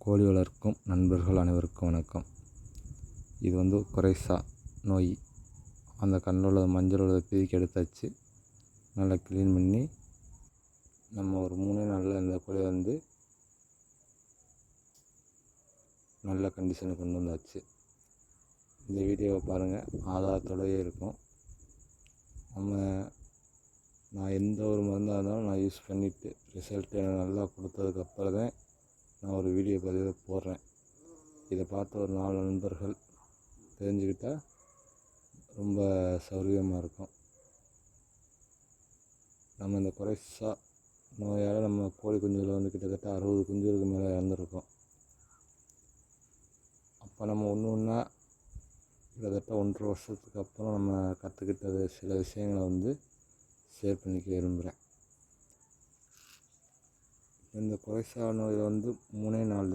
கோழி வளர்க்கும் நண்பர்கள் அனைவருக்கும் வணக்கம். இது வந்து குறைசா நோய். அந்த கண்ணில் உள்ள மஞ்சள் உள்ள பிதுக்கி எடுத்தாச்சு. நல்லா க்ளீன் பண்ணி நம்ம ஒரு 3 நாளில் இந்த கோழியை வந்து நல்ல கண்டிஷனுக்கு கொண்டு வந்தாச்சு. இந்த வீடியோவை பாருங்கள், ஆதாரத்தோடயே இருக்கும். நான் எந்த ஒரு மருந்தாக இருந்தாலும் நான் யூஸ் பண்ணிவிட்டு ரிசல்ட் எனக்கு நல்லா கொடுத்ததுக்கப்புறம் தான் நான் ஒரு வீடியோ பதிவை போடுறேன். இதை பார்த்து ஒரு 4 நண்பர்கள் தெரிஞ்சுக்கிட்டால் ரொம்ப சௌகரியமாக இருக்கும். நம்ம இந்த குறைசா நோயால் நம்ம கோழி குஞ்சுகளை வந்து கிட்டத்தட்ட 60 குஞ்சுகளுக்கு மேலே இறந்துருக்கோம். அப்போ நம்ம ஒன்றா கிட்டத்தட்ட 1.5 வருஷத்துக்கு அப்புறம் நம்ம கற்றுக்கிட்டது சில விஷயங்களை வந்து ஷேர் பண்ணிக்க விரும்புகிறேன். இந்த குறைசா நோயை வந்து 3 நாள்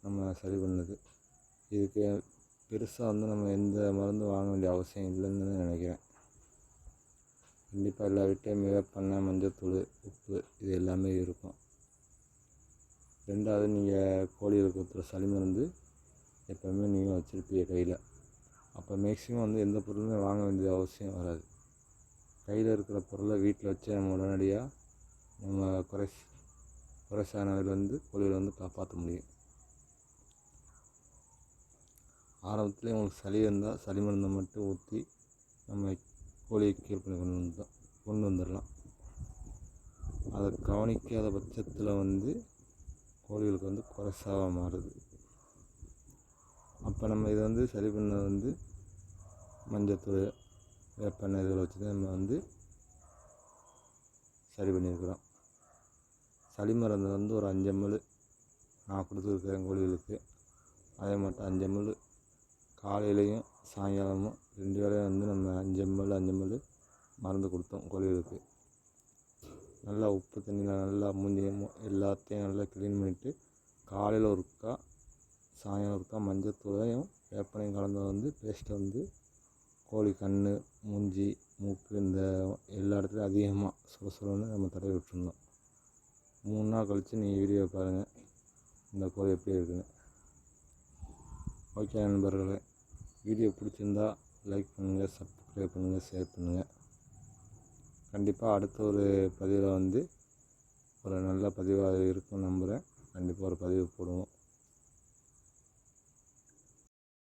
நம்ம சரி பண்ணது. இதுக்கு பெருசாக வந்து நம்ம எந்த மருந்தும் வாங்க வேண்டிய அவசியம் இல்லைன்னு நினைக்கிறேன். கண்டிப்பாக எல்லா வீட்டையும் வேப்பெண்ணெய், மஞ்சத்தூள், உப்பு இது எல்லாமே இருக்கும். 2வது, நீங்கள் கோழிகளுக்கு ஊற்றுற சளி மருந்து எப்போவுமே நீங்கள் வச்சுருப்பீங்க கையில். அப்போ மேக்ஸிமம் வந்து எந்த பொருளுமே வாங்க வேண்டிய அவசியம் வராது. கையில் இருக்கிற பொருளை வீட்டில் வச்சு நம்ம உடனடியாக நம்ம குறைசா நோயில் வந்து கோழிகளை வந்து காப்பாற்ற முடியும். ஆரம்பத்துலேயே உங்களுக்கு சளி இருந்தால் சளி மருந்தை மட்டும் ஊற்றி நம்ம கோழியை க்யூர் பண்ணி கொண்டு வந்துடலாம். அதை கவனிக்காத பட்சத்தில் வந்து கோழிகளுக்கு வந்து குறைசாவாக மாறுது. அப்போ நம்ம இதை வந்து சரி பண்ண வந்து மஞ்சத்தூள், வேப்பெண்ணெய் இதில் வச்சு தான் நம்ம வந்து சரி பண்ணியிருக்கிறோம். சளி மருந்து வந்து ஒரு 5 ml நான் கொடுத்துருக்கிறேன் கோழிகளுக்கு. அதே மட்டும் 5 ml காலையிலையும் சாயங்காலமும் 2 வேளையும் வந்து நம்ம 5 ml மருந்து கொடுத்தோம் கோழிகளுக்கு. நல்லா உப்பு தண்ணியில் நல்லா மூஞ்சியும் எல்லாத்தையும் நல்லா க்ளீன் பண்ணிவிட்டு காலையில் ஒருக்கா சாயங்காலம் ஒருக்கா மஞ்சத்தூளையும் வேப்பனையும் கலந்த வந்து பேஸ்ட்டை வந்து கோழி கண், மூஞ்சி, மூக்கு இந்த எல்லா இடத்துலையும் அதிகமாக சுரசுரன்னு நம்ம தடவி விட்டுருந்தோம். 3 நாள் கழித்து நீங்கள் வீடியோ பாருங்கள், இந்த கோழி எப்படி இருக்குன்னு. ஓகே நண்பர்களே, வீடியோ பிடிச்சிருந்தா லைக் பண்ணுங்கள், சப்ஸ்கிரைப் பண்ணுங்கள், ஷேர் பண்ணுங்கள். கண்டிப்பாக அடுத்த ஒரு பதிவில் வந்து ஒரு நல்ல பதிவாக இருக்கும் நம்புகிறேன். கண்டிப்பாக ஒரு பதிவு போடுவோம்.